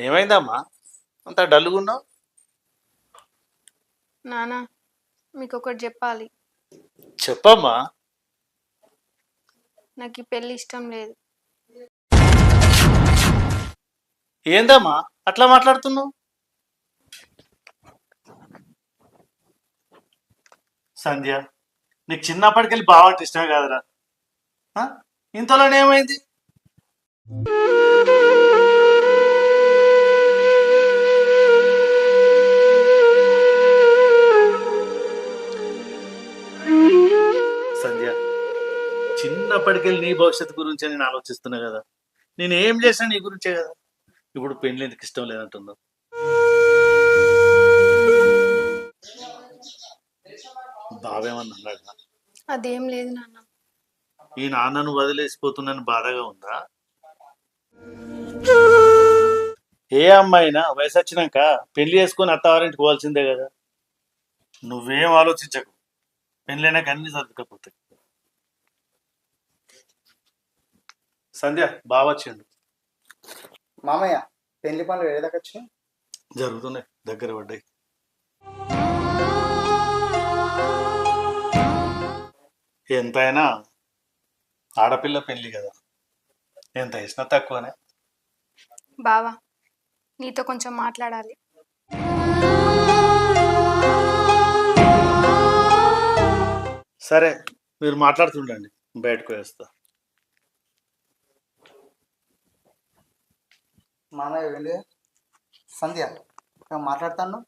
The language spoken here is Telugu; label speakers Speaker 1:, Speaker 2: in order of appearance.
Speaker 1: ఏమైందమ్మా అంత డల్గున్నావు?
Speaker 2: నానా మీకు ఒకటి చెప్పాలి.
Speaker 1: చెప్పమ్మా.
Speaker 2: నాకు ఈ పెళ్లి ఇష్టం లేదు.
Speaker 1: ఏందమ్మా అట్లా మాట్లాడుతున్నావు? సంధ్య, నీకు చిన్నప్పటికెళ్ళి బావంటే ఇష్టమే కాదురా? ఆ? ఇంతలోనే ఏమైంది? సంధ్య, చిన్నప్పటికెళ్ళి నీ భవిష్యత్తు గురించే నేను ఆలోచిస్తున్నా కదా. నేను ఏం చేసినా నీ గురించే కదా. ఇప్పుడు పెళ్లి ఎందుకు ఇష్టం లేదంటున్నావు? బావేమన్నా అన్నాడా?
Speaker 2: అదేం లేదు నాన్న.
Speaker 1: ఈ నాన్నను వదిలేసిపోతున్నాను బాధగా ఉందా? ఏ అమ్మాయినా వయసు వచ్చినాక పెళ్లి చేసుకుని అత్తవారింటికి పోవాల్సిందే కదా. నువ్వేం ఆలోచించకు, పెళ్ళైనాక అన్ని సర్దుకపోతాయి. సంధ్య బావచ్చిండు.
Speaker 3: మామయ్య, పెళ్లి పనులు ఏదాకా వచ్చినాయి?
Speaker 1: జరుగుతున్నాయి, దగ్గర పడ్డాయి. ఎంతైనా ఆడపిల్ల పెళ్లి కదా, ఎంత ఇచ్చినా తక్కువనే.
Speaker 2: బావా, నీతో కొంచెం మాట్లాడాలి.
Speaker 1: సరే, మీరు మాట్లాడుతుండండి, బయటకు వేస్తా.
Speaker 3: మామయ్య వెళ్ళి సంధ్య మాట్లాడతాను.